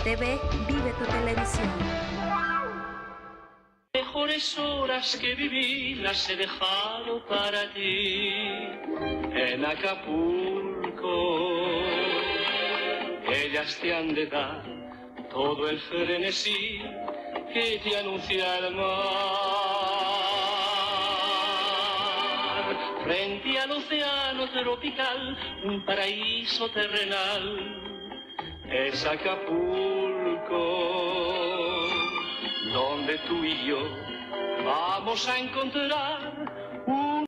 TV vive tu televisión. Mejores horas que viví las he dejado para ti en Acapulco. Ellas te han de dar todo el frenesí que te anuncia el mar. Frente al océano tropical, un paraíso terrenal es Acapulco, donde tú y yo vamos a encontrar un...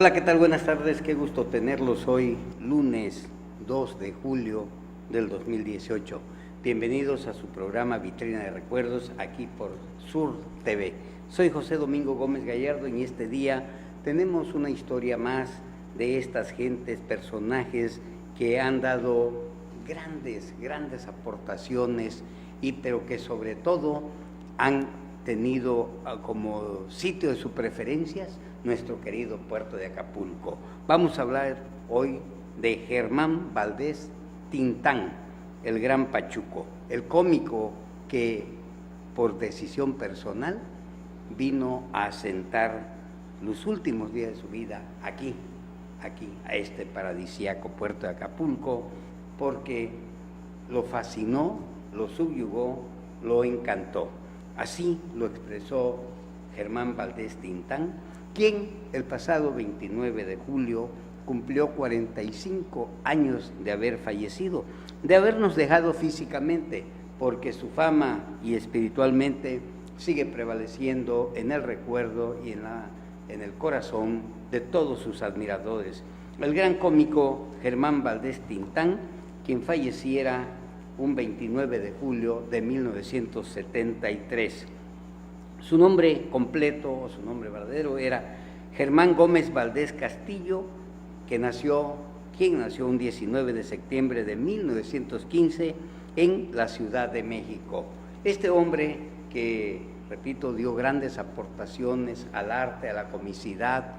Hola, ¿qué tal? Buenas tardes, qué gusto tenerlos hoy, lunes 2 de julio del 2018. Bienvenidos a su programa Vitrina de Recuerdos, aquí por Sur TV. Soy José Domingo Gómez Gallardo y en este día tenemos una historia más de estas gentes, personajes que han dado grandes aportaciones, pero que sobre todo han tenido como sitio de sus preferencias nuestro querido puerto de Acapulco. Vamos a hablar hoy de Germán Valdés Tintán, el gran Pachuco, el cómico que por decisión personal vino a asentar los últimos días de su vida aquí a este paradisíaco puerto de Acapulco, porque lo fascinó, lo subyugó, lo encantó. Así lo expresó Germán Valdés Tintán, quien el pasado 29 de julio cumplió 45 años de haber fallecido, de habernos dejado físicamente, porque su fama y espiritualmente sigue prevaleciendo en el recuerdo y en el corazón de todos sus admiradores. El gran cómico Germán Valdés Tintán, quien falleciera un 29 de julio de 1973. Su nombre completo o su nombre verdadero era Germán Gómez Valdés Castillo, quien nació un 19 de septiembre de 1915 en la Ciudad de México. Este hombre que, repito, dio grandes aportaciones al arte, a la comicidad.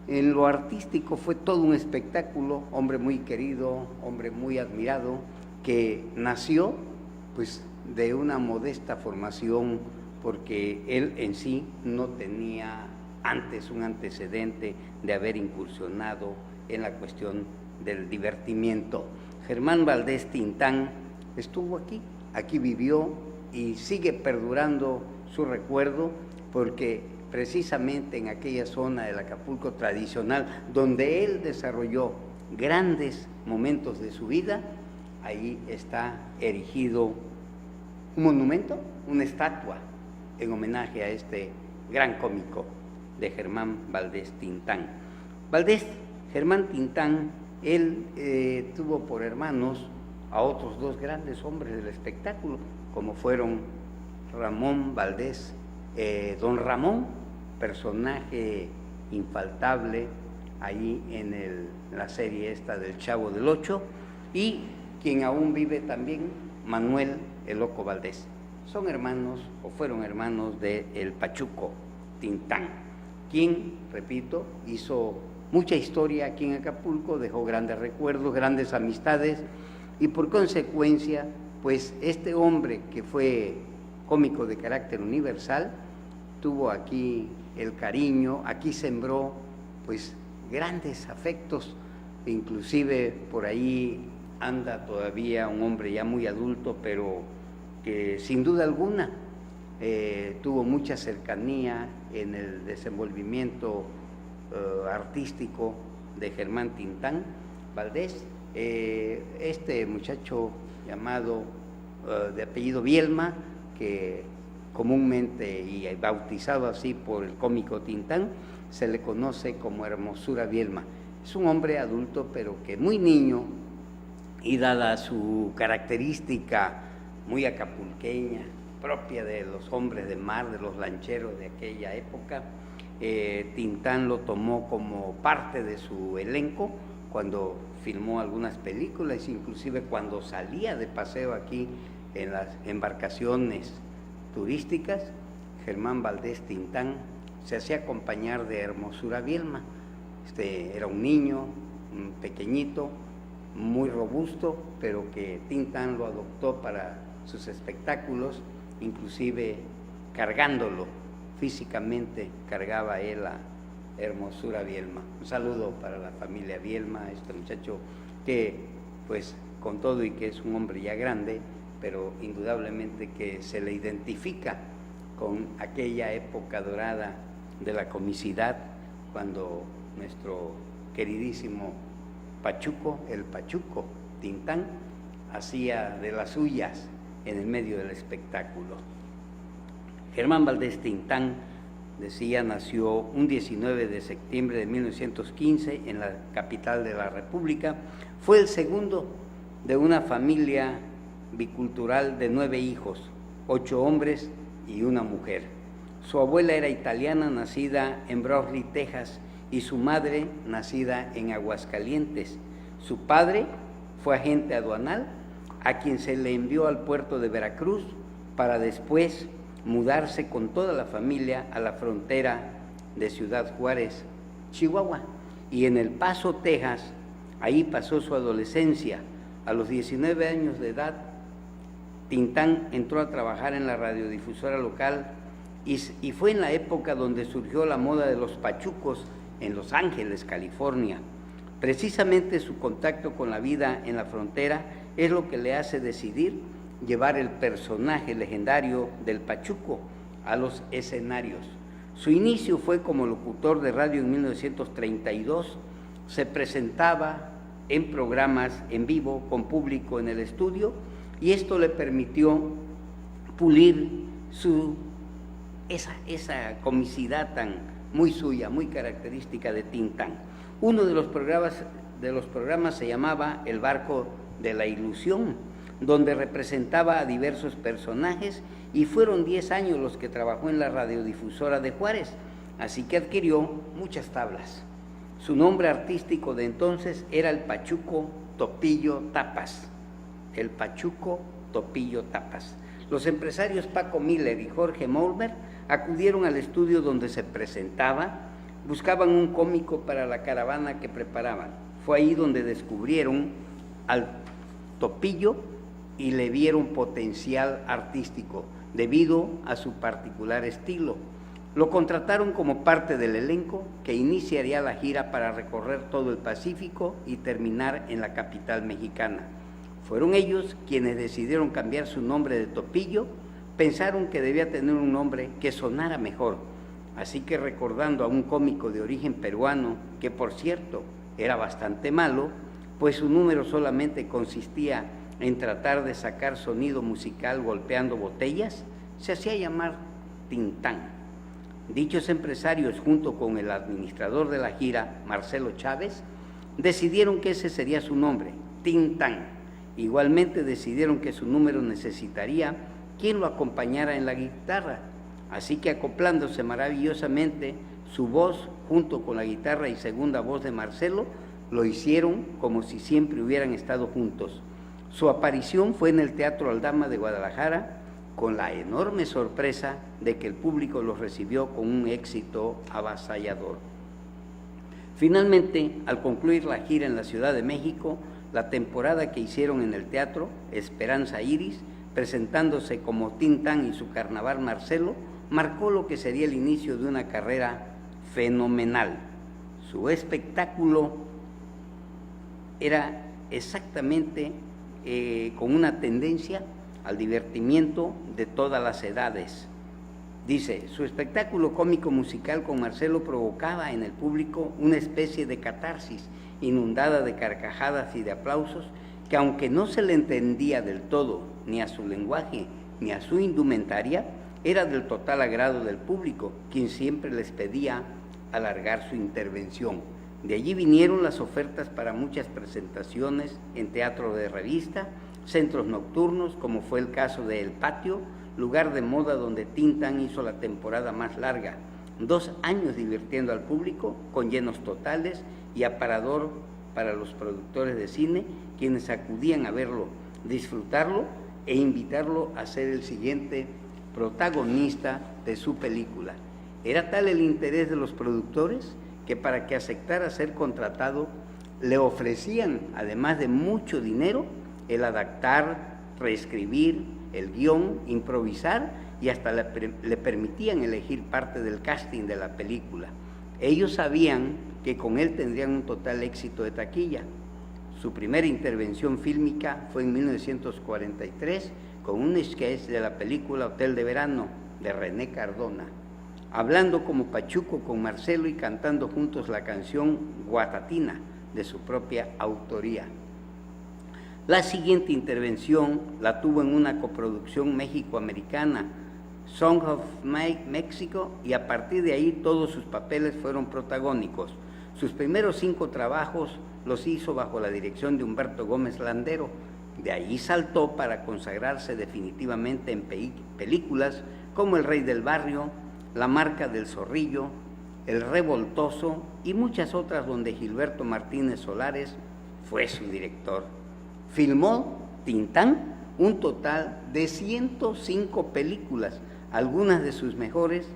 En lo artístico fue todo un espectáculo, hombre muy querido, hombre muy admirado, que nació pues de una modesta formación, porque él en sí no tenía antes un antecedente de haber incursionado en la cuestión del divertimiento. Germán Valdés Tintán estuvo aquí vivió y sigue perdurando su recuerdo, porque precisamente en aquella zona del Acapulco tradicional, donde él desarrolló grandes momentos de su vida, ahí está erigido un monumento, una estatua en homenaje a este gran cómico de Germán Valdés Tintán. Germán Tintán, él tuvo por hermanos a otros dos grandes hombres del espectáculo, como fueron Ramón Valdés, don Ramón, personaje infaltable ahí en la serie esta del Chavo del Ocho, y quien aún vive también, Manuel el Loco Valdés. Son hermanos o fueron hermanos de el Pachuco Tintán, quien, repito, hizo mucha historia aquí en Acapulco, dejó grandes recuerdos, grandes amistades, y por consecuencia, pues este hombre que fue cómico de carácter universal, tuvo aquí el cariño, aquí sembró pues grandes afectos, inclusive por ahí anda todavía un hombre ya muy adulto, pero que sin duda alguna tuvo mucha cercanía en el desenvolvimiento artístico de Germán Tintán Valdés. Este muchacho llamado de apellido Bielma, que comúnmente y bautizado así por el cómico Tintán, se le conoce como Hermosura Bielma. Es un hombre adulto, pero que muy niño, y dada su característica muy acapulqueña, propia de los hombres de mar, de los lancheros de aquella época, Tintán lo tomó como parte de su elenco cuando filmó algunas películas, inclusive cuando salía de paseo aquí en las embarcaciones turísticas. Germán Valdés Tintán se hacía acompañar de Hermosura Bielma. Era un niño, un pequeñito, muy robusto, pero que Tintán lo adoptó para sus espectáculos, inclusive cargándolo físicamente, cargaba él a Hermosura Bielma. Un saludo para la familia Bielma, este muchacho que pues con todo y que es un hombre ya grande, pero indudablemente que se le identifica con aquella época dorada de la comicidad, cuando nuestro queridísimo Pachuco, el Pachuco Tintán, hacía de las suyas en el medio del espectáculo. Germán Valdés Tintán, decía, nació un 19 de septiembre de 1915 en la capital de la República. Fue el segundo de una familia bicultural de 9 hijos, 8 hombres y una mujer. Su abuela era italiana, nacida en Brownsville, Texas, y su madre, nacida en Aguascalientes. Su padre fue agente aduanal, a quien se le envió al puerto de Veracruz para después mudarse con toda la familia a la frontera de Ciudad Juárez, Chihuahua, y en El Paso, Texas. Ahí pasó su adolescencia. A los 19 años de edad, Tintán entró a trabajar en la radiodifusora local y fue en la época donde surgió la moda de los pachucos en Los Ángeles, California. Precisamente su contacto con la vida en la frontera es lo que le hace decidir llevar el personaje legendario del Pachuco a los escenarios. Su inicio fue como locutor de radio en 1932, se presentaba en programas en vivo con público en el estudio y esto le permitió pulir esa comicidad tan muy suya, muy característica de Tintán. Uno de los programas se llamaba El Barco de la Ilusión, donde representaba a diversos personajes, y fueron 10 años los que trabajó en la radiodifusora de Juárez, así que adquirió muchas tablas. Su nombre artístico de entonces era el Pachuco Topillo Tapas. El Pachuco Topillo Tapas. Los empresarios Paco Miller y Jorge Molmer acudieron al estudio donde se presentaba, buscaban un cómico para la caravana que preparaban. Fue ahí donde descubrieron al Topillo y le vieron potencial artístico debido a su particular estilo. Lo contrataron como parte del elenco que iniciaría la gira para recorrer todo el Pacífico y terminar en la capital mexicana. Fueron ellos quienes decidieron cambiar su nombre de Topillo. Pensaron que debía tener un nombre que sonara mejor, así que recordando a un cómico de origen peruano, que por cierto era bastante malo, pues su número solamente consistía en tratar de sacar sonido musical golpeando botellas, se hacía llamar Tintán. Dichos empresarios, junto con el administrador de la gira, Marcelo Chávez, decidieron que ese sería su nombre, Tintán. Igualmente decidieron que su número necesitaría quien lo acompañara en la guitarra, así que acoplándose maravillosamente su voz junto con la guitarra y segunda voz de Marcelo, lo hicieron como si siempre hubieran estado juntos. Su aparición fue en el Teatro Aldama de Guadalajara, con la enorme sorpresa de que el público los recibió con un éxito avasallador. Finalmente, al concluir la gira en la Ciudad de México, la temporada que hicieron en el teatro Esperanza Iris, presentándose como Tintán y su carnaval Marcelo, marcó lo que sería el inicio de una carrera fenomenal. Su espectáculo era exactamente con una tendencia al divertimiento de todas las edades. Dice, su espectáculo cómico musical con Marcelo provocaba en el público una especie de catarsis inundada de carcajadas y de aplausos que, aunque no se le entendía del todo ni a su lenguaje ni a su indumentaria, era del total agrado del público, quien siempre les pedía alargar su intervención. De allí vinieron las ofertas para muchas presentaciones en teatro de revista, centros nocturnos, como fue el caso de El Patio, lugar de moda donde Tintán hizo la temporada más larga, 2 años divirtiendo al público con llenos totales y aparador para los productores de cine, quienes acudían a verlo, disfrutarlo e invitarlo a ser el siguiente protagonista de su película. Era tal el interés de los productores que para que aceptara ser contratado le ofrecían, además de mucho dinero, el adaptar, reescribir el guión, improvisar y hasta le permitían elegir parte del casting de la película. Ellos sabían que con él tendrían un total éxito de taquilla. Su primera intervención fílmica fue en 1943 con un sketch de la película Hotel de Verano de René Cardona, hablando como Pachuco con Marcelo y cantando juntos la canción Guatatina de su propia autoría. La siguiente intervención la tuvo en una coproducción México-americana, Song of Mexico, y a partir de ahí todos sus papeles fueron protagónicos. Sus primeros 5 trabajos los hizo bajo la dirección de Humberto Gómez Landero. De ahí saltó para consagrarse definitivamente en películas como El Rey del Barrio, La Marca del Zorrillo, El Revoltoso y muchas otras donde Gilberto Martínez Solares fue su director. Filmó Tintán un total de 105 películas. Algunas de sus mejores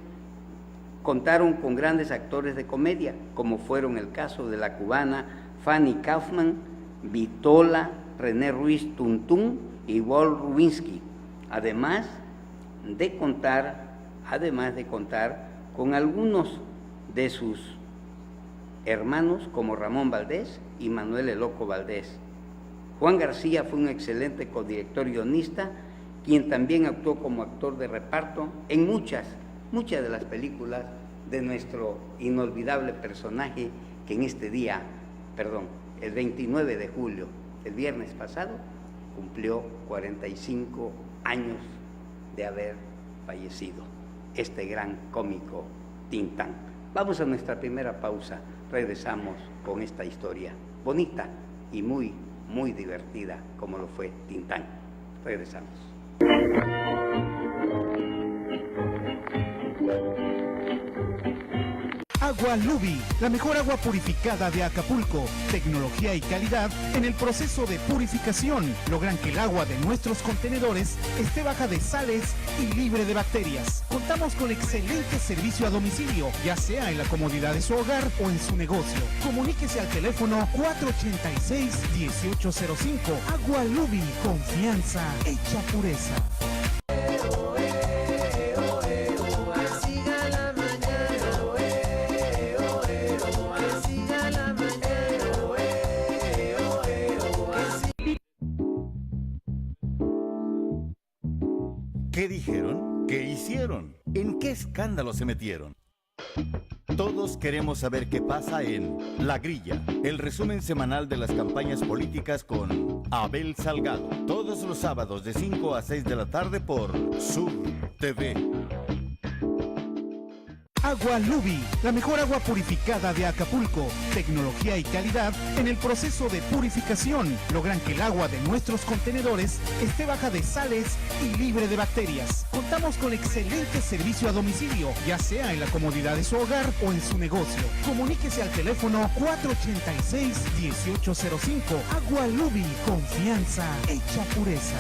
contaron con grandes actores de comedia, como fueron el caso de la cubana Fanny Kaufman, Vitola, René Ruiz Tuntún y Walt Rubinsky, además de contar con algunos de sus hermanos como Ramón Valdés y Manuel el Loco Valdés. Juan García fue un excelente codirector guionista, quien también actuó como actor de reparto en muchas de las películas de nuestro inolvidable personaje que en este día, el 29 de julio, el viernes pasado, cumplió 45 años de haber fallecido, este gran cómico Tintán. Vamos a nuestra primera pausa, regresamos con esta historia bonita y muy divertida como lo fue Tintán. Regresamos. Agua Lubi, la mejor agua purificada de Acapulco. Tecnología y calidad en el proceso de purificación. Logran que el agua de nuestros contenedores esté baja de sales y libre de bacterias. Contamos con excelente servicio a domicilio, ya sea en la comodidad de su hogar o en su negocio. Comuníquese al teléfono 486-1805. Agua Lubi, confianza hecha pureza. ¿Qué dijeron? ¿Qué hicieron? ¿En qué escándalo se metieron? Todos queremos saber qué pasa en La Grilla, el resumen semanal de las campañas políticas con Abel Salgado. Todos los sábados de 5 a 6 de la tarde por Sur TV. Agua Lubi, la mejor agua purificada de Acapulco. Tecnología y calidad en el proceso de purificación. Logran que el agua de nuestros contenedores esté baja de sales y libre de bacterias. Contamos con excelente servicio a domicilio, ya sea en la comodidad de su hogar o en su negocio. Comuníquese al teléfono 486-1805. Agua Lubi, confianza hecha pureza.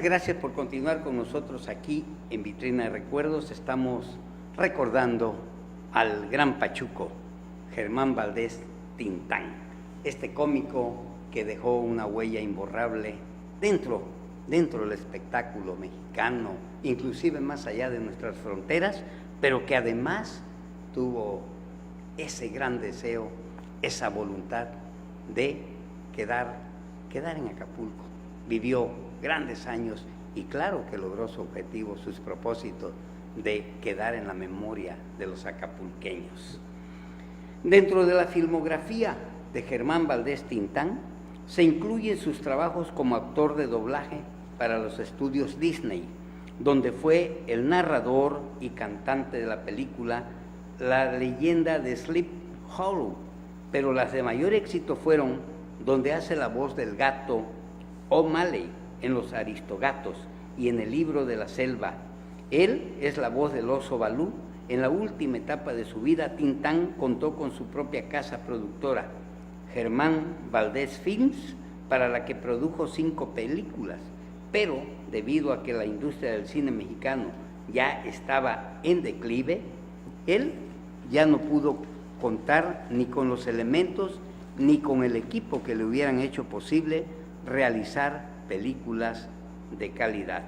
Gracias por continuar con nosotros aquí en Vitrina de Recuerdos. Estamos recordando al gran Pachuco, Germán Valdés Tintán, este cómico que dejó una huella imborrable dentro del espectáculo mexicano, inclusive más allá de nuestras fronteras, pero que además tuvo ese gran deseo, esa voluntad de quedar en Acapulco. Vivió grandes años y claro que logró su objetivo, sus propósitos de quedar en la memoria de los acapulqueños. Dentro de la filmografía de Germán Valdés Tintán se incluyen sus trabajos como actor de doblaje para los estudios Disney, donde fue el narrador y cantante de la película La leyenda de Sleep Hollow, pero las de mayor éxito fueron donde hace la voz del gato O'Malley en Los Aristogatos y en El Libro de la Selva. Él es la voz del oso Balú en la última etapa de su vida, Tintán contó con su propia casa productora, Germán Valdés Films, para la que produjo 5 películas, pero debido a que la industria del cine mexicano ya estaba en declive, él ya no pudo contar ni con los elementos ni con el equipo que le hubieran hecho posible realizar películas de calidad.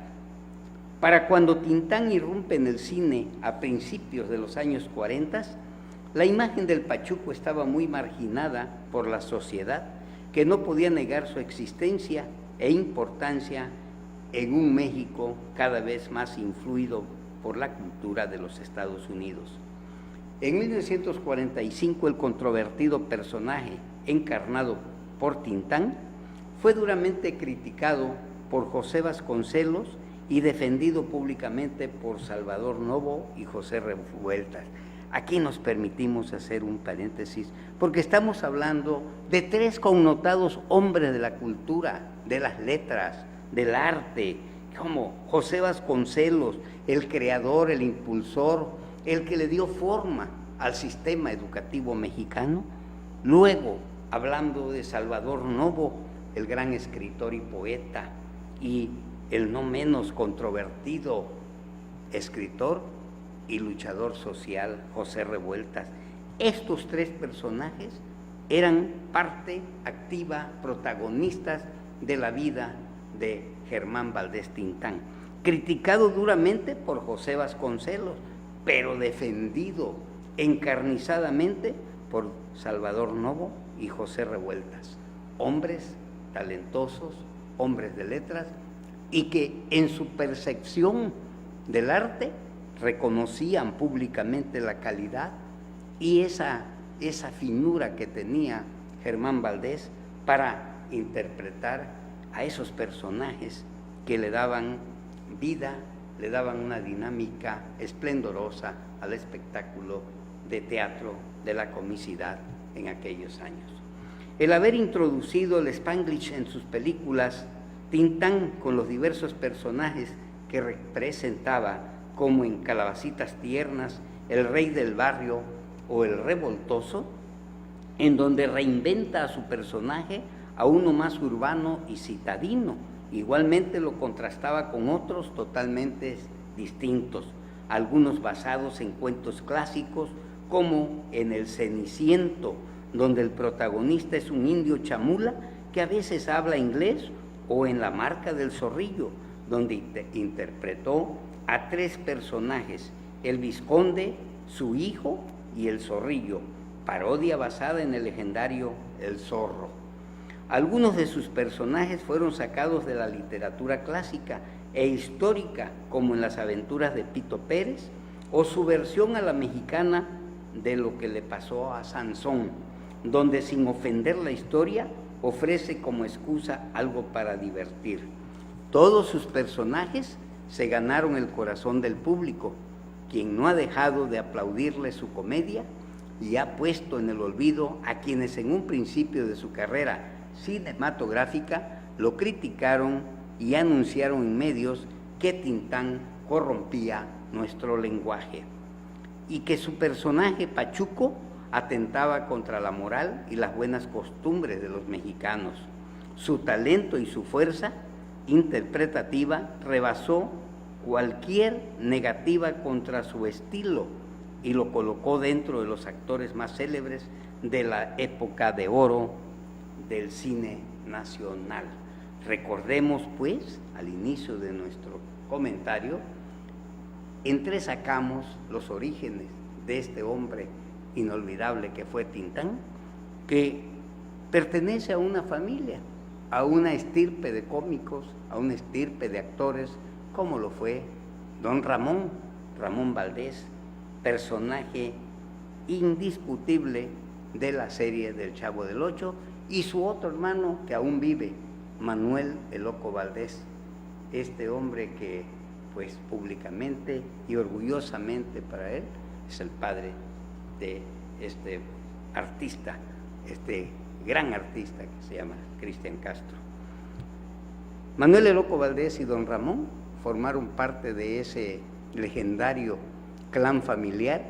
Para cuando Tintán irrumpe en el cine a principios de los años 40, la imagen del Pachuco estaba muy marginada por la sociedad, que no podía negar su existencia e importancia en un México cada vez más influido por la cultura de los Estados Unidos. En 1945, el controvertido personaje encarnado por Tintán fue duramente criticado por José Vasconcelos y defendido públicamente por Salvador Novo y José Revueltas. Aquí nos permitimos hacer un paréntesis, porque estamos hablando de 3 connotados hombres de la cultura, de las letras, del arte, como José Vasconcelos, el creador, el impulsor, el que le dio forma al sistema educativo mexicano. Luego, hablando de Salvador Novo, el gran escritor y poeta, y el no menos controvertido escritor y luchador social, José Revueltas. Estos 3 personajes eran parte activa, protagonistas de la vida de Germán Valdés Tintán, criticado duramente por José Vasconcelos, pero defendido encarnizadamente por Salvador Novo y José Revueltas, hombres talentosos, hombres de letras, y que en su percepción del arte reconocían públicamente la calidad y esa finura que tenía Germán Valdés para interpretar a esos personajes que le daban vida, le daban una dinámica esplendorosa al espectáculo de teatro de la comicidad en aquellos años. El haber introducido el Spanglish en sus películas, Tintán, con los diversos personajes que representaba, como en Calabacitas Tiernas, El Rey del Barrio o El Revoltoso, en donde reinventa a su personaje a uno más urbano y citadino. Igualmente lo contrastaba con otros totalmente distintos, algunos basados en cuentos clásicos, como en El Ceniciento, donde el protagonista es un indio chamula que a veces habla inglés, o en La Marca del Zorrillo, donde interpretó a 3 personajes, el vizconde, su hijo y el zorrillo, parodia basada en el legendario El Zorro. Algunos de sus personajes fueron sacados de la literatura clásica e histórica, como en Las Aventuras de Pito Pérez, o su versión a la mexicana de Lo que le pasó a Sansón, donde sin ofender la historia ofrece como excusa algo para divertir. Todos sus personajes se ganaron el corazón del público, quien no ha dejado de aplaudirle su comedia y ha puesto en el olvido a quienes en un principio de su carrera cinematográfica lo criticaron y anunciaron en medios que Tintán corrompía nuestro lenguaje y que su personaje Pachuco atentaba contra la moral y las buenas costumbres de los mexicanos. Su talento y su fuerza interpretativa rebasó cualquier negativa contra su estilo y lo colocó dentro de los actores más célebres de la época de oro del cine nacional. Recordemos, pues, al inicio de nuestro comentario, entresacamos los orígenes de este hombre inolvidable que fue Tintán, que pertenece a una familia, a una estirpe de cómicos, a una estirpe de actores, como lo fue don Ramón Valdés, personaje indiscutible de la serie del Chavo del Ocho, y su otro hermano que aún vive, Manuel el Loco Valdés, este hombre que pues públicamente y orgullosamente para él es el padre de este artista, este gran artista que se llama Cristian Castro. Manuel el Loco Valdés y don Ramón formaron parte de ese legendario clan familiar,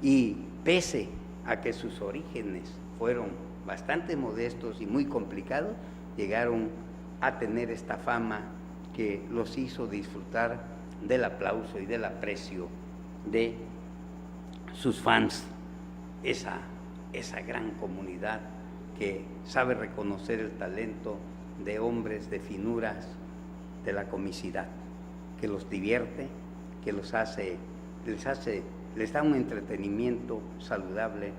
y pese a que sus orígenes fueron bastante modestos y muy complicados, llegaron a tener esta fama que los hizo disfrutar del aplauso y del aprecio de sus fans, esa gran comunidad que sabe reconocer el talento de hombres de finuras, de la comicidad, que los divierte, que les da un entretenimiento saludable,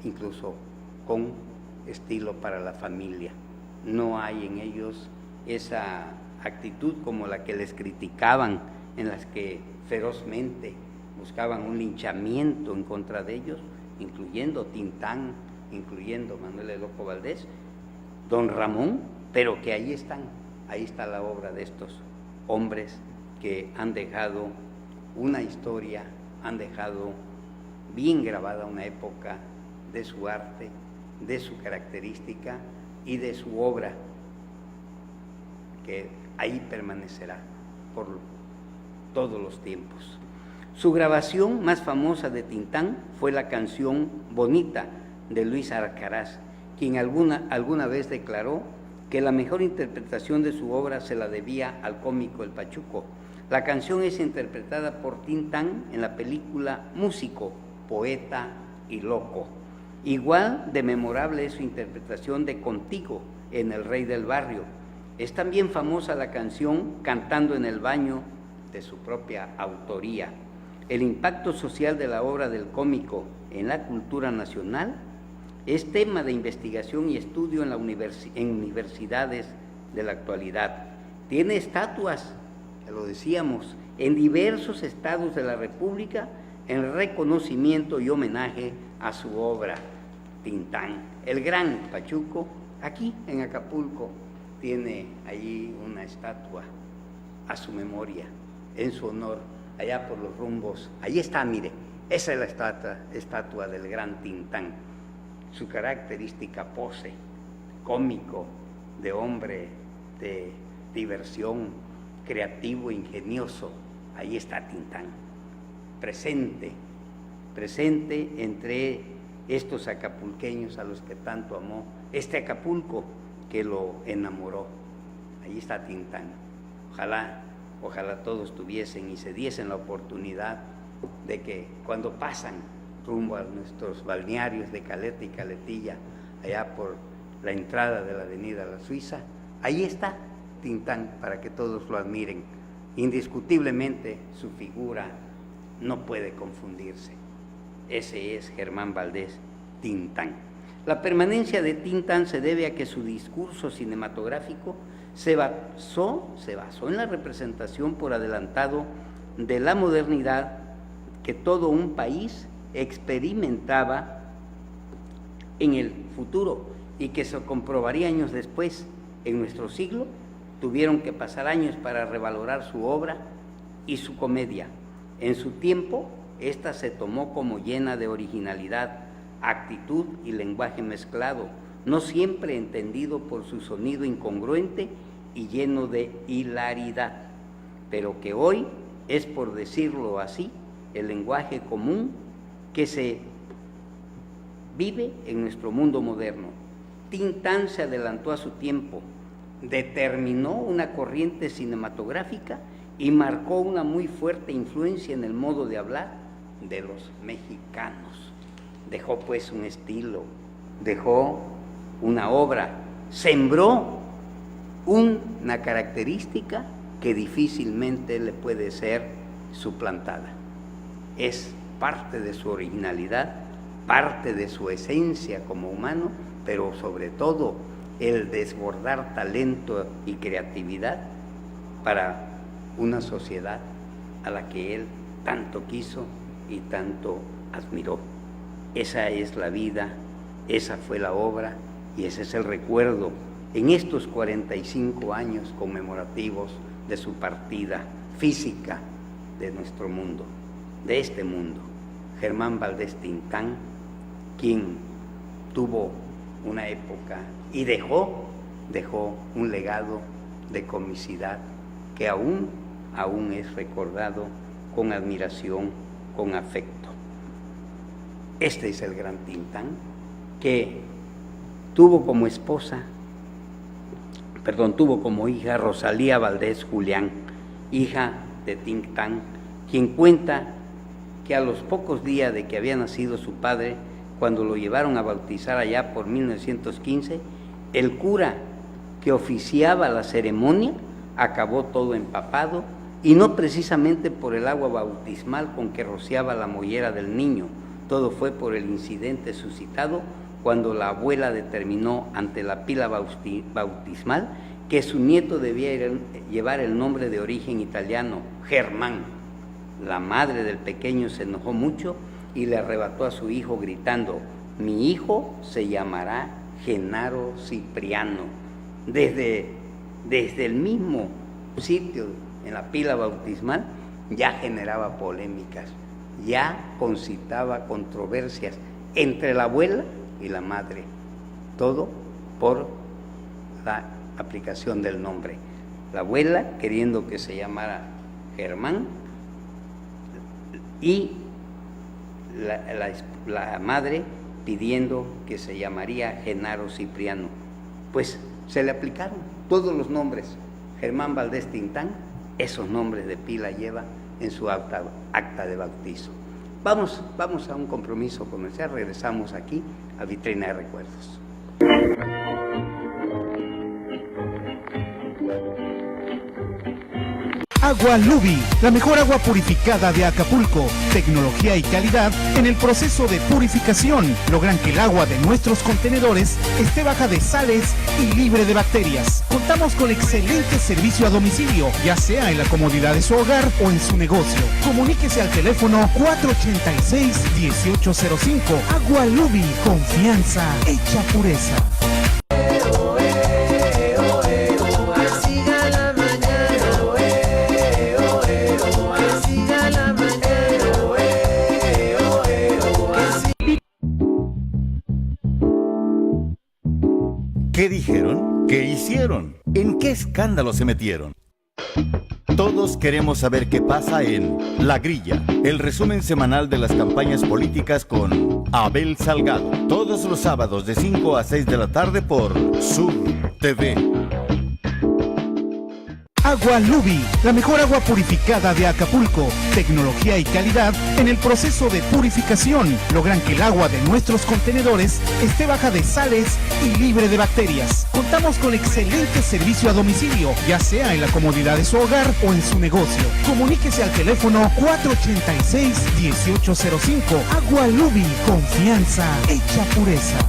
incluso con estilo para la familia. No hay en ellos esa actitud como la que les criticaban, en las que ferozmente buscaban un linchamiento en contra de ellos, incluyendo Tintán, incluyendo Manuel el Loco Valdés, Don Ramón, pero que ahí están, ahí está la obra de estos hombres que han dejado una historia, han dejado bien grabada una época de su arte, de su característica y de su obra, que ahí permanecerá por todos los tiempos. Su grabación más famosa de Tintán fue la canción Bonita de Luis Alcaraz, quien alguna vez declaró que la mejor interpretación de su obra se la debía al cómico El Pachuco. La canción es interpretada por Tintán en la película Músico, Poeta y Loco. Igual de memorable es su interpretación de Contigo en El Rey del Barrio. Es también famosa la canción Cantando en el Baño, de su propia autoría. El impacto social de la obra del cómico en la cultura nacional es tema de investigación y estudio en universidades de la actualidad. Tiene estatuas, ya lo decíamos, en diversos estados de la República en reconocimiento y homenaje a su obra. Tintán, el gran Pachuco, aquí en Acapulco, tiene allí una estatua a su memoria, en su honor, allá por los rumbos. Allí está, mire, esa es la estatua del gran Tintán. Su característica pose, cómico, de hombre de diversión, creativo, ingenioso. Ahí está Tintán, presente entre estos acapulqueños a los que tanto amó, este Acapulco que lo enamoró. Ahí está Tintán. Ojalá todos tuviesen y se diesen la oportunidad de que cuando pasan rumbo a nuestros balnearios de Caleta y Caletilla, allá por la entrada de la avenida La Suiza, ahí está Tintán para que todos lo admiren. Indiscutiblemente su figura no puede confundirse. Ese es Germán Valdés Tintán. La permanencia de Tintán se debe a que su discurso cinematográfico se basó en la representación por adelantado de la modernidad que todo un país experimentaba en el futuro y que se comprobaría años después. En nuestro siglo tuvieron que pasar años para revalorar su obra y su comedia. En su tiempo, esta se tomó como llena de originalidad, actitud y lenguaje mezclado, no siempre entendido por su sonido incongruente y lleno de hilaridad, pero que hoy es, por decirlo así, el lenguaje común que se vive en nuestro mundo moderno. Tintán se adelantó a su tiempo, determinó una corriente cinematográfica y marcó una muy fuerte influencia en el modo de hablar de los mexicanos. Dejó pues un estilo, dejó una obra, sembró una característica que difícilmente le puede ser suplantada. Es parte de su originalidad, parte de su esencia como humano, pero sobre todo el desbordar talento y creatividad para una sociedad a la que él tanto quiso y tanto admiró. Esa es la vida, esa fue la obra y ese es el recuerdo en estos 45 años conmemorativos de su partida física de nuestro mundo, de este mundo. Germán Valdés Tintán, quien tuvo una época y dejó un legado de comicidad que aún es recordado con admiración con afecto. Este es el gran Tintán, que tuvo como hija Rosalía Valdés Julián, hija de Tintán, quien cuenta que a los pocos días de que había nacido su padre, cuando lo llevaron a bautizar allá por 1915, el cura que oficiaba la ceremonia acabó todo empapado, y no precisamente por el agua bautismal con que rociaba la mollera del niño. Todo fue por el incidente suscitado cuando la abuela determinó ante la pila bautismal que su nieto debía llevar el nombre de origen italiano, Germán. La madre del pequeño se enojó mucho y le arrebató a su hijo gritando: mi hijo se llamará Genaro Cipriano. Desde el mismo sitio, en la pila bautismal, ya generaba polémicas, ya concitaba controversias entre la abuela y la madre, todo por la aplicación del nombre. La abuela queriendo que se llamara Germán y la madre pidiendo que se llamaría Genaro Cipriano. Pues se le aplicaron todos los nombres. Germán Valdés Tintán, esos nombres de pila lleva en su acta de bautizo. Vamos a un compromiso comercial, regresamos aquí a Vitrina de Recuerdos. Agua Lubi, la mejor agua purificada de Acapulco. Tecnología y calidad en el proceso de purificación logran que el agua de nuestros contenedores esté baja de sales y libre de bacterias. Contamos con excelente servicio a domicilio, ya sea en la comodidad de su hogar o en su negocio. Comuníquese al teléfono 486-1805. Agua Lubi, confianza hecha pureza. ¿Qué dijeron? ¿Qué hicieron? ¿En qué escándalo se metieron? Todos queremos saber qué pasa en La Grilla, el resumen semanal de las campañas políticas con Abel Salgado. Todos los sábados de 5 a 6 de la tarde por Sur TV. Agua Lubi, la mejor agua purificada de Acapulco. Tecnología y calidad en el proceso de purificación logran que el agua de nuestros contenedores esté baja de sales y libre de bacterias. Contamos con excelente servicio a domicilio, ya sea en la comodidad de su hogar o en su negocio. Comuníquese al teléfono 486-1805. Agua Lubi, confianza hecha pureza.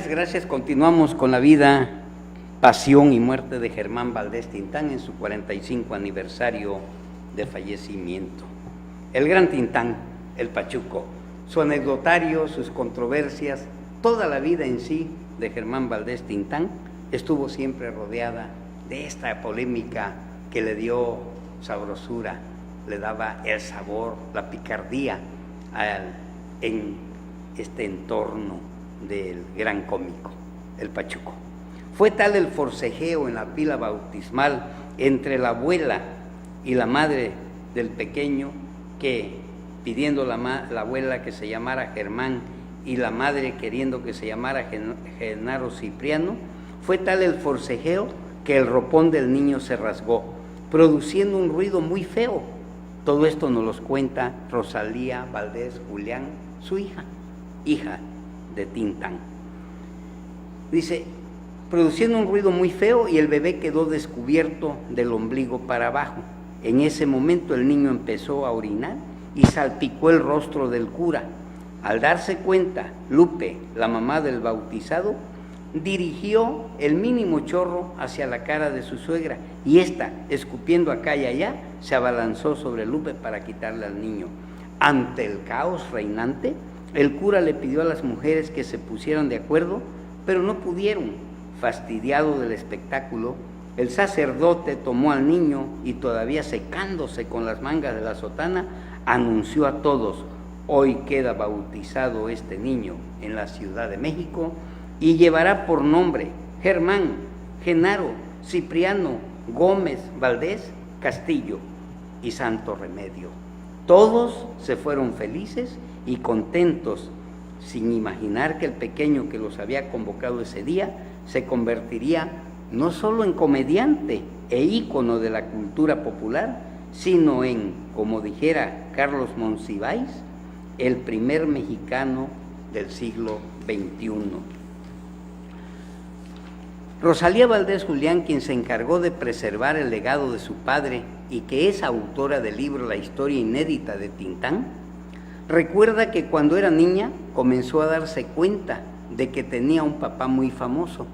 Gracias. Continuamos con la vida, pasión y muerte de Germán Valdés Tintán en su 45 aniversario de fallecimiento. El gran Tintán, el Pachuco, su anecdotario, sus controversias, toda la vida en sí de Germán Valdés Tintán estuvo siempre rodeada de esta polémica que le dio sabrosura, le daba el sabor, la picardía en este entorno del gran cómico, el Pachuco. Fue tal el forcejeo en la pila bautismal entre la abuela y la madre del pequeño que, pidiendo la abuela que se llamara Germán y la madre queriendo que se llamara Genaro Cipriano, fue tal el forcejeo que el ropón del niño se rasgó, produciendo un ruido muy feo. Todo esto nos lo cuenta Rosalía Valdés Julián, su hija de Tintán. Dice, produciendo un ruido muy feo y el bebé quedó descubierto del ombligo para abajo. En ese momento el niño empezó a orinar y salpicó el rostro del cura. Al darse cuenta, Lupe, la mamá del bautizado, dirigió el mínimo chorro hacia la cara de su suegra y ésta, escupiendo acá y allá, se abalanzó sobre Lupe para quitarle al niño. Ante el caos reinante, el cura le pidió a las mujeres que se pusieran de acuerdo, pero no pudieron. Fastidiado del espectáculo, El sacerdote tomó al niño y todavía secándose con las mangas de la sotana, anunció a todos: hoy queda bautizado este niño en la Ciudad de México y llevará por nombre Germán, Genaro, Cipriano, Gómez, Valdés, Castillo y Santo Remedio. Todos se fueron felices y contentos, sin imaginar que el pequeño que los había convocado ese día se convertiría no solo en comediante e ícono de la cultura popular, sino en, como dijera Carlos Monsiváis, el primer mexicano del siglo XXI. Rosalía Valdés Julián, quien se encargó de preservar el legado de su padre y que es autora del libro La historia inédita de Tintán, recuerda que cuando era niña comenzó a darse cuenta de que tenía un papá muy famoso,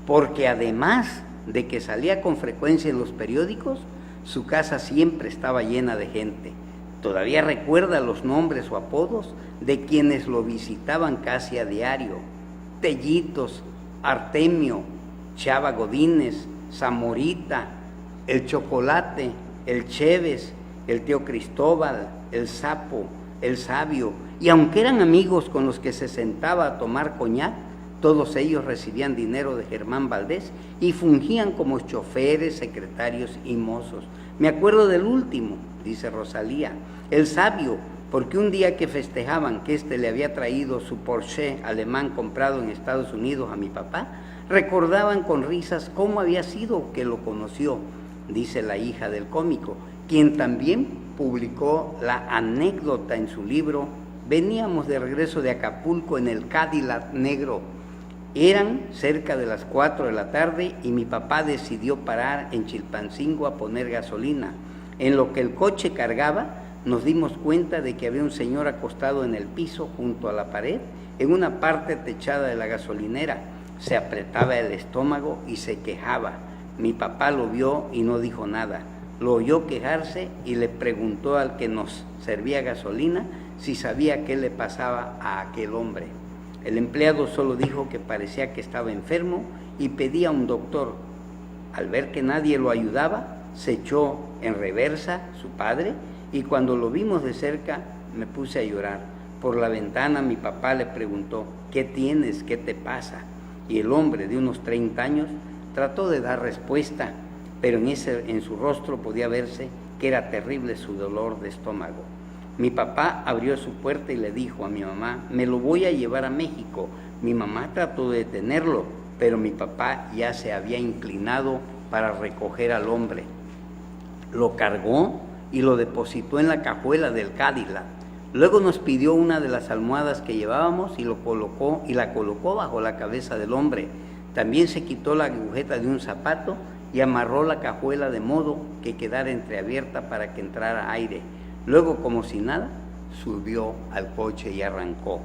porque además de que salía con frecuencia en los periódicos, su casa siempre estaba llena de gente. Todavía recuerda los nombres o apodos de quienes lo visitaban casi a diario: Tellitos, Artemio, Chava Godínez, Zamorita, el Chocolate, el Chévez, el Tío Cristóbal, el Sapo, el Sabio. Y aunque eran amigos con los que se sentaba a tomar coñac, todos ellos recibían dinero de Germán Valdés y fungían como choferes, secretarios y mozos. Me acuerdo del último, dice Rosalía, el Sabio, porque un día que festejaban que le había traído su Porsche alemán comprado en Estados Unidos a mi papá, recordaban con risas cómo había sido que lo conoció, dice la hija del cómico, quien también publicó la anécdota en su libro. Veníamos de regreso de Acapulco en el Cadillac negro. Eran cerca de las 4 de la tarde y mi papá decidió parar en Chilpancingo a poner gasolina. En lo que el coche cargaba, nos dimos cuenta de que había un señor acostado en el piso junto a la pared, en una parte techada de la gasolinera. Se apretaba el estómago y se quejaba. Mi papá lo vio y no dijo nada. Lo oyó quejarse y le preguntó al que nos servía gasolina si sabía qué le pasaba a aquel hombre. El empleado solo dijo que parecía que estaba enfermo y pedía a un doctor. Al ver que nadie lo ayudaba, se echó en reversa su padre y cuando lo vimos de cerca me puse a llorar. Por la ventana mi papá le preguntó: ¿qué tienes? ¿Qué te pasa? Y el hombre de unos 30 años trató de dar respuesta, pero en su rostro podía verse que era terrible su dolor de estómago. Mi papá abrió su puerta y le dijo a mi mamá: me lo voy a llevar a México. Mi mamá trató de detenerlo, pero mi papá ya se había inclinado para recoger al hombre. Lo cargó y lo depositó en la cajuela del Cadillac. Luego nos pidió una de las almohadas que llevábamos y la colocó bajo la cabeza del hombre. También se quitó la agujeta de un zapato y amarró la cajuela de modo que quedara entreabierta para que entrara aire. Luego, como si nada, subió al coche y arrancó.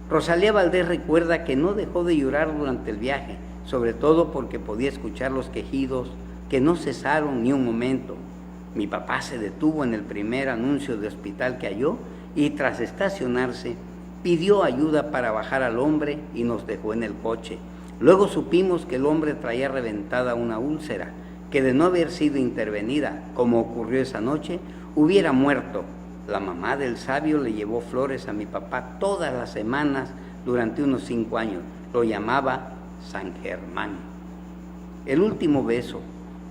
Rosalía Valdés recuerda que no dejó de llorar durante el viaje, sobre todo porque podía escuchar los quejidos que no cesaron ni un momento. Mi papá se detuvo en el primer anuncio de hospital que halló y tras estacionarse pidió ayuda para bajar al hombre y nos dejó en el coche. Luego supimos que el hombre traía reventada una úlcera, que de no haber sido intervenida, como ocurrió esa noche, hubiera muerto. La mamá del Sabio le llevó flores a mi papá todas las semanas durante unos 5 años. Lo llamaba San Germán. El último beso.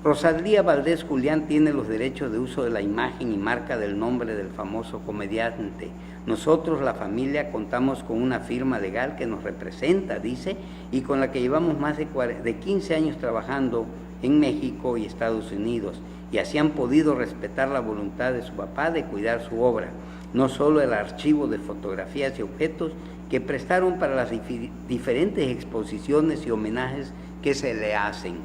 Rosalía Valdés Julián tiene los derechos de uso de la imagen y marca del nombre del famoso comediante. Nosotros, la familia, contamos con una firma legal que nos representa, dice, y con la que llevamos más de 15 años trabajando en México y Estados Unidos, y así han podido respetar la voluntad de su papá de cuidar su obra, no solo el archivo de fotografías y objetos que prestaron para las diferentes exposiciones y homenajes que se le hacen,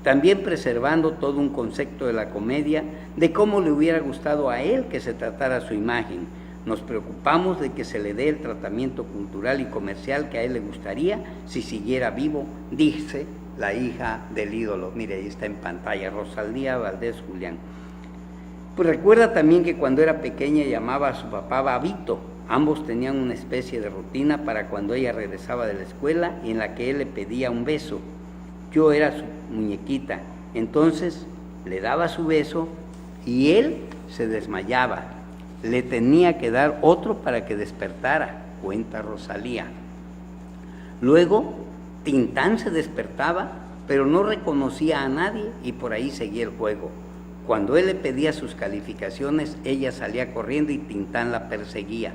también preservando todo un concepto de la comedia, de cómo le hubiera gustado a él que se tratara su imagen. Nos preocupamos de que se le dé el tratamiento cultural y comercial que a él le gustaría si siguiera vivo, dice la hija del ídolo. Mire, ahí está en pantalla, Rosalía Valdés Julián. Pues recuerda también que cuando era pequeña llamaba a su papá Babito. Ambos tenían una especie de rutina para cuando ella regresaba de la escuela y en la que él le pedía un beso. Yo era su muñequita. Entonces le daba su beso y él se desmayaba. Le tenía que dar otro para que despertara, cuenta Rosalía. Luego Tintán se despertaba, pero no reconocía a nadie y por ahí seguía el juego. Cuando él le pedía sus calificaciones, ella salía corriendo y Tintán la perseguía.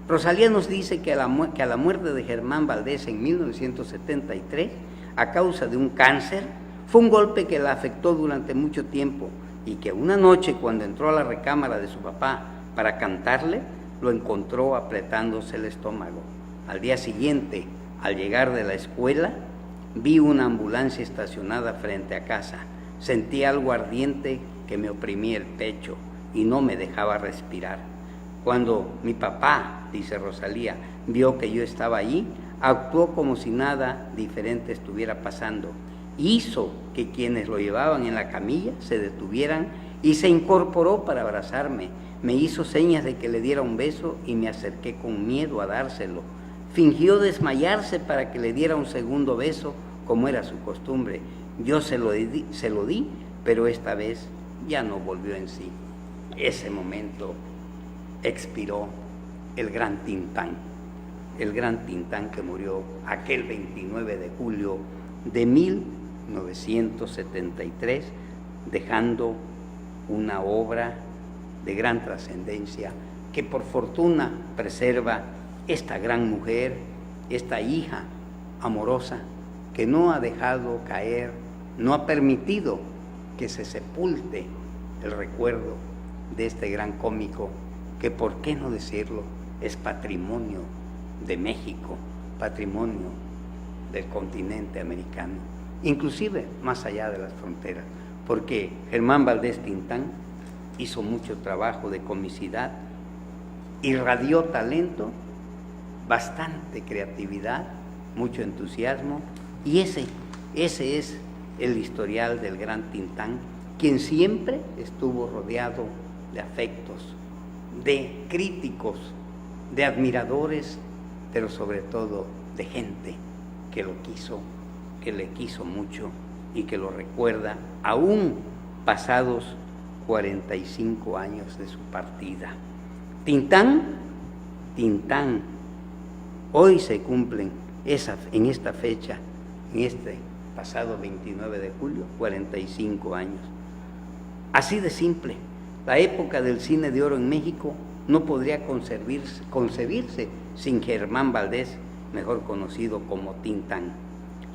Rosalía nos dice que a la muerte de Germán Valdés en 1973, a causa de un cáncer, fue un golpe que la afectó durante mucho tiempo y que una noche, cuando entró a la recámara de su papá para cantarle, lo encontró apretándose el estómago. Al día siguiente, al llegar de la escuela, vi una ambulancia estacionada frente a casa. Sentí algo ardiente que me oprimía el pecho y no me dejaba respirar. Cuando mi papá, dice Rosalía, vio que yo estaba allí, actuó como si nada diferente estuviera pasando. Hizo que quienes lo llevaban en la camilla se detuvieran y se incorporó para abrazarme. Me hizo señas de que le diera un beso y me acerqué con miedo a dárselo. Fingió desmayarse para que le diera un segundo beso, como era su costumbre. Yo se lo di, pero esta vez ya no volvió en sí. Ese momento expiró el gran Tintán que murió aquel 29 de julio de 1973, dejando una obra de gran trascendencia que por fortuna preserva esta gran mujer, esta hija amorosa que no ha dejado caer, no ha permitido que se sepulte el recuerdo de este gran cómico que, por qué no decirlo, es patrimonio de México, patrimonio del continente americano, inclusive más allá de las fronteras, porque Germán Valdés Tintán hizo mucho trabajo de comicidad, irradió talento, bastante creatividad, mucho entusiasmo, y ese es el historial del gran Tintán, quien siempre estuvo rodeado de afectos, de críticos, de admiradores, pero sobre todo de gente que lo quiso, que le quiso mucho y que lo recuerda aún pasados 45 años de su partida. Tintán, hoy se cumplen en esta fecha, en este pasado 29 de julio, 45 años. Así de simple, la época del cine de oro en México no podría concebirse sin Germán Valdés, mejor conocido como Tintán.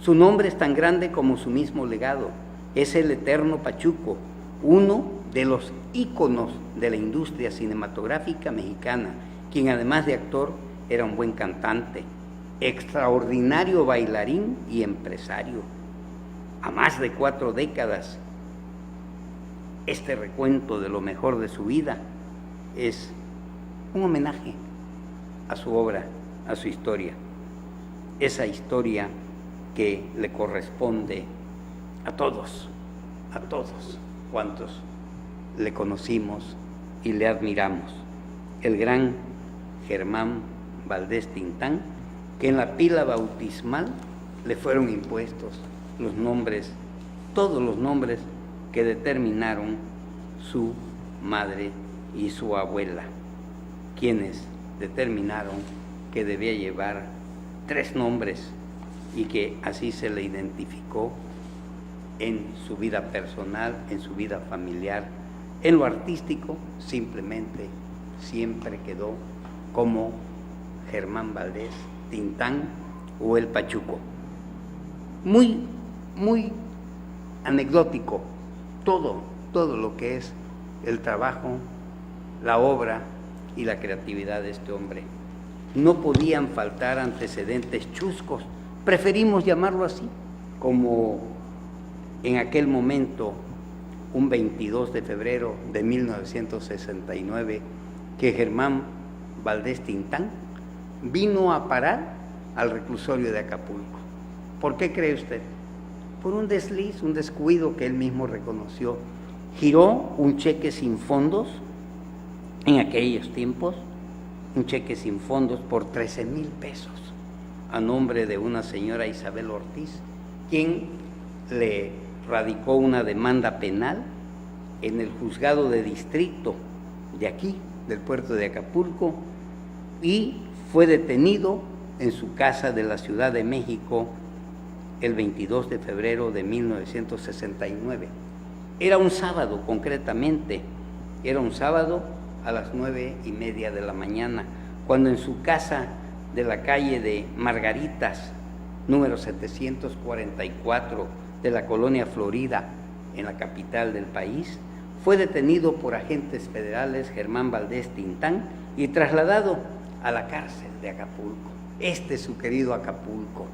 Su nombre es tan grande como su mismo legado. Es el eterno Pachuco, uno de los íconos de la industria cinematográfica mexicana, quien además de actor era un buen cantante, extraordinario bailarín y empresario. A más de 4 décadas, este recuento de lo mejor de su vida es un homenaje a su obra, a su historia, esa historia que le corresponde a todos cuantos le conocimos y le admiramos. El gran Germán Valdés Tintán, que en la pila bautismal le fueron impuestos los nombres, todos los nombres que determinaron su madre y su abuela, quienes determinaron que debía llevar 3 nombres y que así se le identificó en su vida personal, en su vida familiar. En lo artístico, simplemente siempre quedó como Germán Valdés Tintán o el Pachuco. Muy anecdótico todo lo que es el trabajo, la obra y la creatividad de este hombre. No podían faltar antecedentes chuscos, preferimos llamarlo así, como en aquel momento, un 22 de febrero de 1969, que Germán Valdés Tintán vino a parar al reclusorio de Acapulco. ¿Por qué cree usted? Por un desliz, un descuido que él mismo reconoció. Giró un cheque sin fondos en aquellos tiempos, un cheque sin fondos por 13,000 pesos a nombre de una señora Isabel Ortiz, quien le radicó una demanda penal en el juzgado de distrito de aquí, del puerto de Acapulco, y fue detenido en su casa de la Ciudad de México el 22 de febrero de 1969. Era un sábado, concretamente, era un sábado a las 9:30 de la mañana, cuando en su casa de la calle de Margaritas, número 744 de la colonia Florida, en la capital del país, fue detenido por agentes federales Germán Valdés Tintán y trasladado a la cárcel de Acapulco. Este es su querido Acapulco.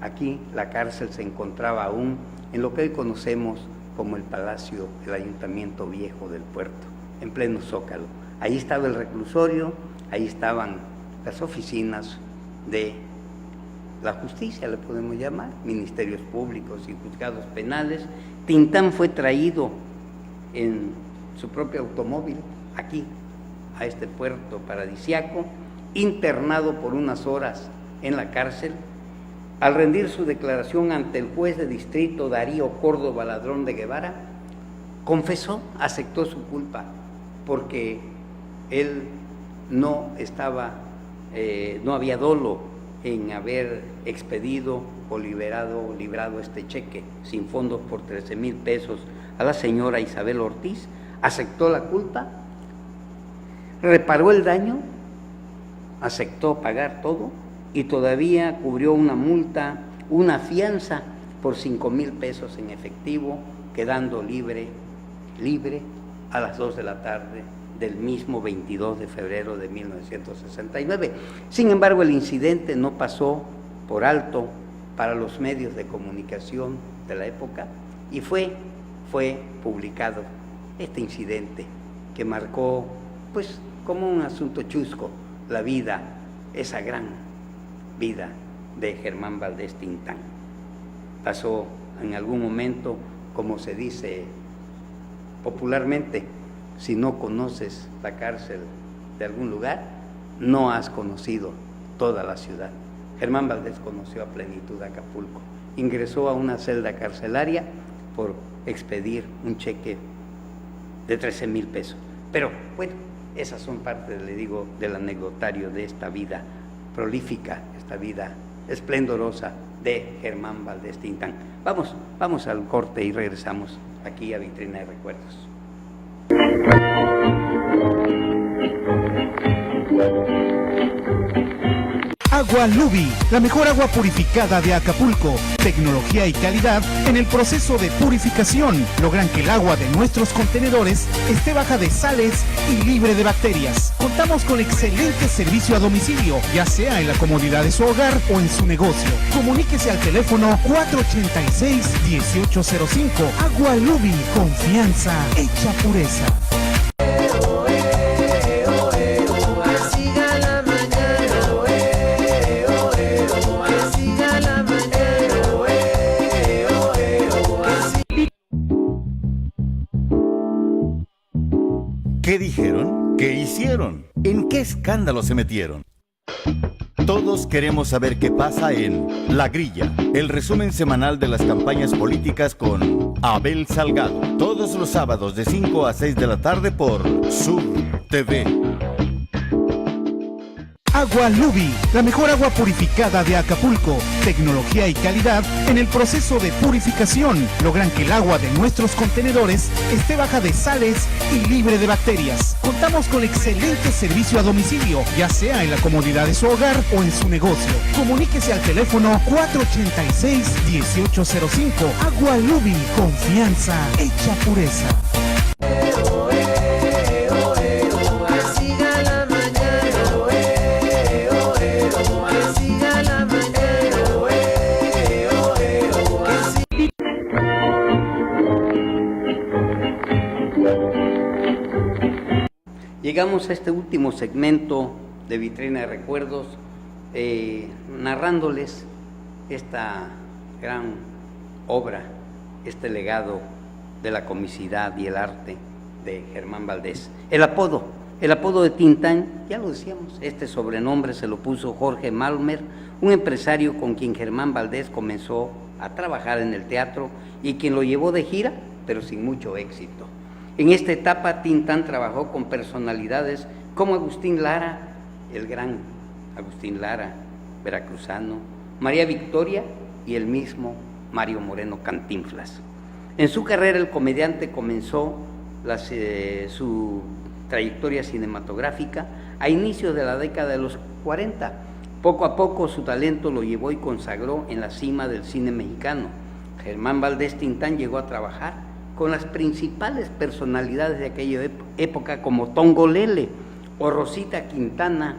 Aquí la cárcel se encontraba aún en lo que hoy conocemos como el Palacio, el Ayuntamiento Viejo del Puerto, en pleno Zócalo. Ahí estaba el reclusorio, ahí estaban las oficinas de la justicia, le podemos llamar, ministerios públicos y juzgados penales. Tintán fue traído en su propio automóvil aquí, a este puerto paradisiaco, internado por unas horas en la cárcel. Al rendir su declaración ante el juez de distrito Darío Córdoba Ladrón de Guevara, confesó, aceptó su culpa, porque él no había dolo en haber expedido o librado este cheque sin fondos por 13,000 pesos a la señora Isabel Ortiz. Aceptó la culpa, reparó el daño, aceptó pagar todo y todavía cubrió una multa, una fianza por 5,000 pesos en efectivo, quedando libre a las 2 de la tarde del mismo 22 de febrero de 1969. Sin embargo, el incidente no pasó por alto para los medios de comunicación de la época y fue publicado este incidente que marcó, pues, como un asunto chusco, la vida, esa gran vida de Germán Valdés Tintán. Pasó en algún momento, como se dice popularmente, si no conoces la cárcel de algún lugar, no has conocido toda la ciudad. Germán Valdés conoció a plenitud Acapulco. Ingresó a una celda carcelaria por expedir un cheque de 13,000 pesos. Pero bueno, esas son parte, le digo, del anecdotario de esta vida prolífica, esta vida esplendorosa de Germán Valdés Tintán. Vamos al corte y regresamos aquí a Vitrina de Recuerdos. Agua Lubi, la mejor agua purificada de Acapulco. Tecnología y calidad en el proceso de purificación logran que el agua de nuestros contenedores esté baja de sales y libre de bacterias. Contamos con excelente servicio a domicilio, ya sea en la comodidad de su hogar o en su negocio. Comuníquese al teléfono 486-1805. Agua Lubi, confianza hecha pureza. ¿Qué dijeron? ¿Qué hicieron? ¿En qué escándalo se metieron? Todos queremos saber qué pasa en La Grilla, el resumen semanal de las campañas políticas con Abel Salgado. Todos los sábados de 5 a 6 de la tarde por Sur TV. Agua Lubi, la mejor agua purificada de Acapulco. Tecnología y calidad en el proceso de purificación logran que el agua de nuestros contenedores esté baja de sales y libre de bacterias. Contamos con excelente servicio a domicilio, ya sea en la comodidad de su hogar o en su negocio. Comuníquese al teléfono 486-1805. Agua Lubi, confianza hecha pureza. Llegamos a este último segmento de Vitrina de Recuerdos, narrándoles esta gran obra, este legado de la comicidad y el arte de Germán Valdés. El apodo de Tintán, ya lo decíamos, este sobrenombre se lo puso Jorge Malmer, un empresario con quien Germán Valdés comenzó a trabajar en el teatro y quien lo llevó de gira, pero sin mucho éxito. En esta etapa, Tintán trabajó con personalidades como Agustín Lara, el gran Agustín Lara, veracruzano, María Victoria y el mismo Mario Moreno Cantinflas. En su carrera, el comediante comenzó su trayectoria cinematográfica a inicios de la década de los 40. Poco a poco su talento lo llevó y consagró en la cima del cine mexicano. Germán Valdés Tintán llegó a trabajar con las principales personalidades de aquella época como Tongolele o Rosita Quintana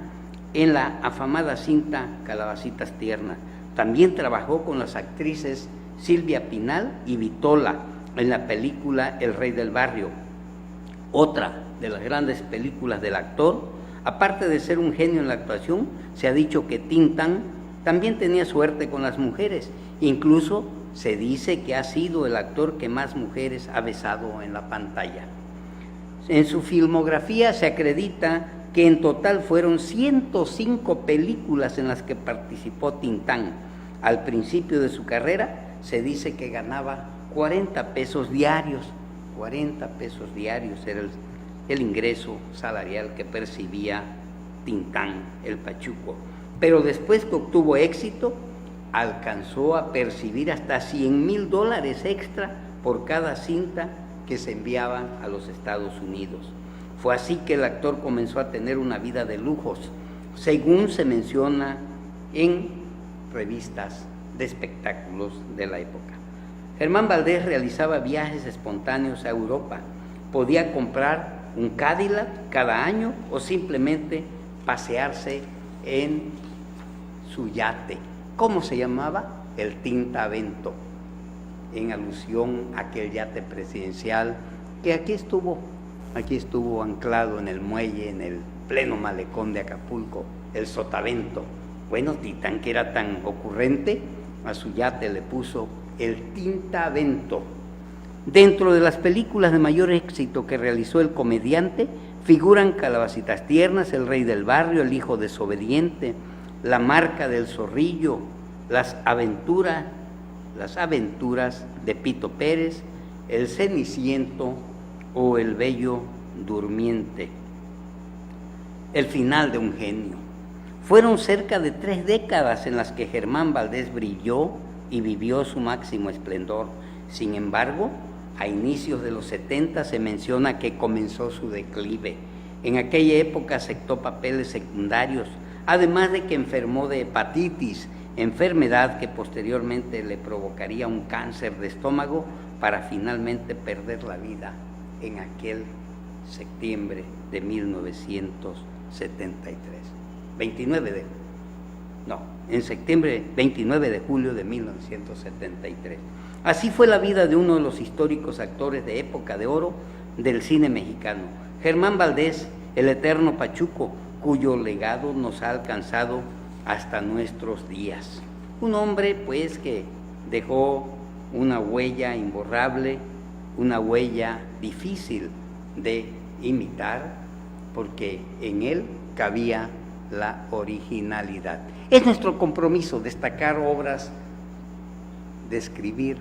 en la afamada cinta Calabacitas Tiernas. También trabajó con las actrices Silvia Pinal y Vitola en la película El Rey del Barrio, otra de las grandes películas del actor. Aparte de ser un genio en la actuación, se ha dicho que Tintán también tenía suerte con las mujeres. Incluso se dice que ha sido el actor que más mujeres ha besado en la pantalla. En su filmografía se acredita que en total fueron 105 películas en las que participó Tintán. Al principio de su carrera se dice que ganaba 40 pesos diarios. 40 pesos diarios era el ingreso salarial que percibía Tintán, el Pachuco. Pero después que obtuvo éxito, alcanzó a percibir hasta $100,000 extra por cada cinta que se enviaban a los Estados Unidos. Fue así que el actor comenzó a tener una vida de lujos, según se menciona en revistas de espectáculos de la época. Germán Valdés realizaba viajes espontáneos a Europa. Podía comprar un Cadillac cada año o simplemente pasearse en su yate. ¿Cómo se llamaba? El Tintavento, en alusión a aquel yate presidencial que aquí estuvo anclado en el muelle, en el pleno malecón de Acapulco, el Sotavento. Bueno, Tintán, que era tan ocurrente, a su yate le puso el Tintavento. Dentro de las películas de mayor éxito que realizó el comediante figuran Calabacitas Tiernas, El Rey del Barrio, El Hijo Desobediente, La Marca del Zorrillo, Las Aventuras de Pito Pérez, El Ceniciento o El Bello Durmiente. El final de un genio. Fueron cerca de 3 décadas en las que Germán Valdés brilló y vivió su máximo esplendor. Sin embargo, a inicios de los 70 se menciona que comenzó su declive. En aquella época aceptó papeles secundarios, además de que enfermó de hepatitis, enfermedad que posteriormente le provocaría un cáncer de estómago para finalmente perder la vida en aquel septiembre de 1973. 29 de julio de 1973. Así fue la vida de uno de los históricos actores de época de oro del cine mexicano, Germán Valdés, el eterno Pachuco, cuyo legado nos ha alcanzado hasta nuestros días. Un hombre, pues, que dejó una huella imborrable, una huella difícil de imitar, porque en él cabía la originalidad. Es nuestro compromiso destacar obras, describir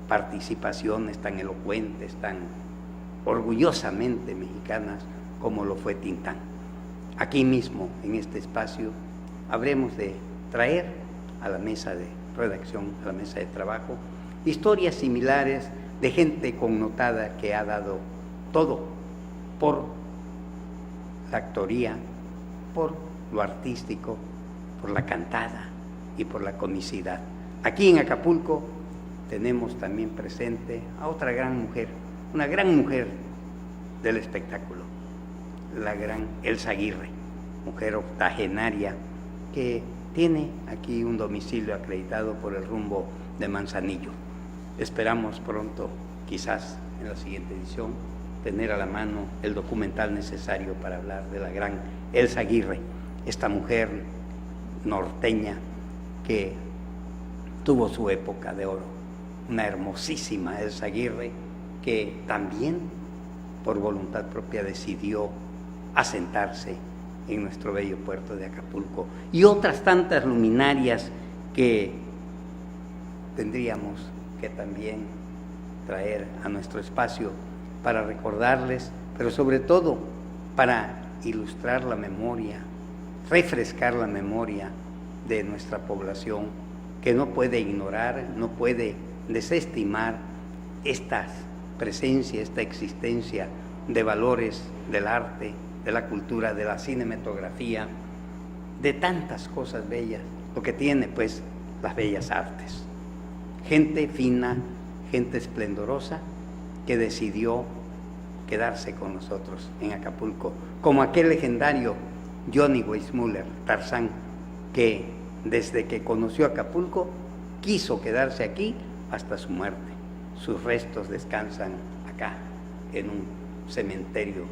participaciones tan elocuentes, tan orgullosamente mexicanas como lo fue Tintán. Aquí mismo, en este espacio, habremos de traer a la mesa de redacción, a la mesa de trabajo, historias similares de gente connotada que ha dado todo por la actoría, por lo artístico, por la cantada y por la comicidad. Aquí en Acapulco tenemos también presente a otra gran mujer, una gran mujer del espectáculo, la gran Elsa Aguirre, mujer octogenaria que tiene aquí un domicilio acreditado por el rumbo de Manzanillo. Esperamos pronto, quizás en la siguiente edición, tener a la mano el documental necesario para hablar de la gran Elsa Aguirre, esta mujer norteña que tuvo su época de oro, una hermosísima Elsa Aguirre que también por voluntad propia decidió asentarse en nuestro bello puerto de Acapulco, y otras tantas luminarias que tendríamos que también traer a nuestro espacio para recordarles, pero sobre todo para ilustrar la memoria, refrescar la memoria de nuestra población, que no puede ignorar, no puede desestimar esta presencia, esta existencia de valores del arte, de la cultura, de la cinematografía, de tantas cosas bellas, lo que tiene pues las bellas artes. Gente fina, gente esplendorosa que decidió quedarse con nosotros en Acapulco, como aquel legendario Johnny Weissmuller, Tarzán, que desde que conoció Acapulco quiso quedarse aquí hasta su muerte. Sus restos descansan acá, en un cementerio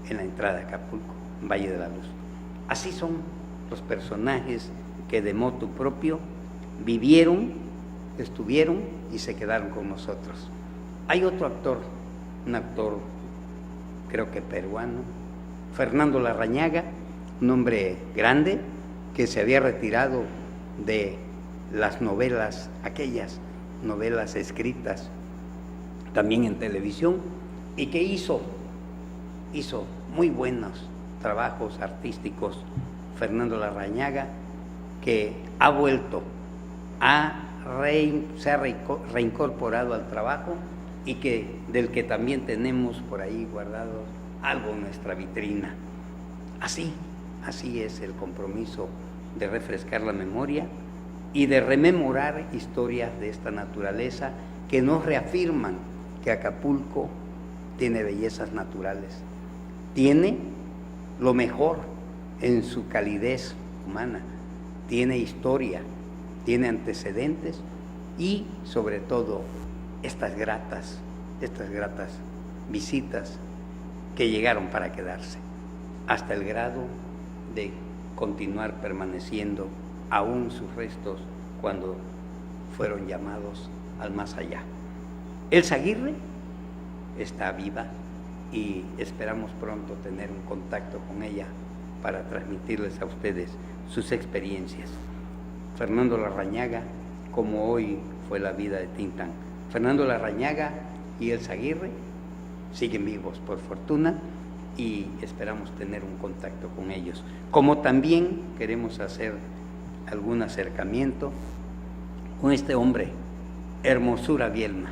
en la entrada de Acapulco, Valle de la Luz. Así son los personajes que de motu propio vivieron, estuvieron y se quedaron con nosotros. Hay otro actor, un actor creo que peruano, Fernando Larrañaga, un hombre grande que se había retirado de las novelas, aquellas novelas escritas también en televisión, y que hizo muy buenos trabajos artísticos. Fernando Larrañaga, que ha vuelto, se ha reincorporado al trabajo y del que también tenemos por ahí guardado algo en nuestra vitrina. Así es el compromiso de refrescar la memoria y de rememorar historias de esta naturaleza que nos reafirman que Acapulco tiene bellezas naturales, tiene lo mejor en su calidez humana, tiene historia, tiene antecedentes y sobre todo estas gratas visitas que llegaron para quedarse, hasta el grado de continuar permaneciendo aún sus restos cuando fueron llamados al más allá. Elsa Aguirre está viva y esperamos pronto tener un contacto con ella para transmitirles a ustedes sus experiencias. Fernando Larrañaga, como hoy fue la vida de Tintán. Fernando Larrañaga y Elsa Aguirre siguen vivos por fortuna y esperamos tener un contacto con ellos. Como también queremos hacer algún acercamiento con este hombre, Hermosura Bielma.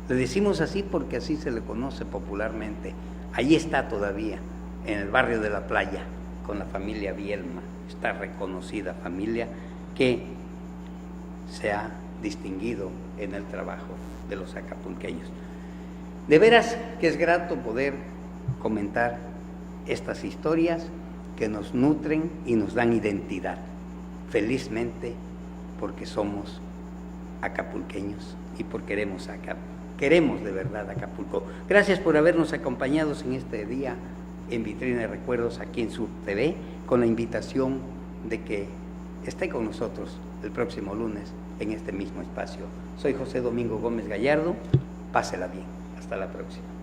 Le decimos así porque así se le conoce popularmente. Allí está todavía, en el barrio de La Playa, con la familia Bielma, esta reconocida familia que se ha distinguido en el trabajo de los acapulqueños. De veras que es grato poder comentar estas historias que nos nutren y nos dan identidad, felizmente porque somos acapulqueños y porque queremos de verdad Acapulco. Gracias por habernos acompañado en este día en Vitrina de Recuerdos aquí en Sur TV, con la invitación de que esté con nosotros el próximo lunes en este mismo espacio. Soy José Domingo Gómez Gallardo, pásela bien, hasta la próxima.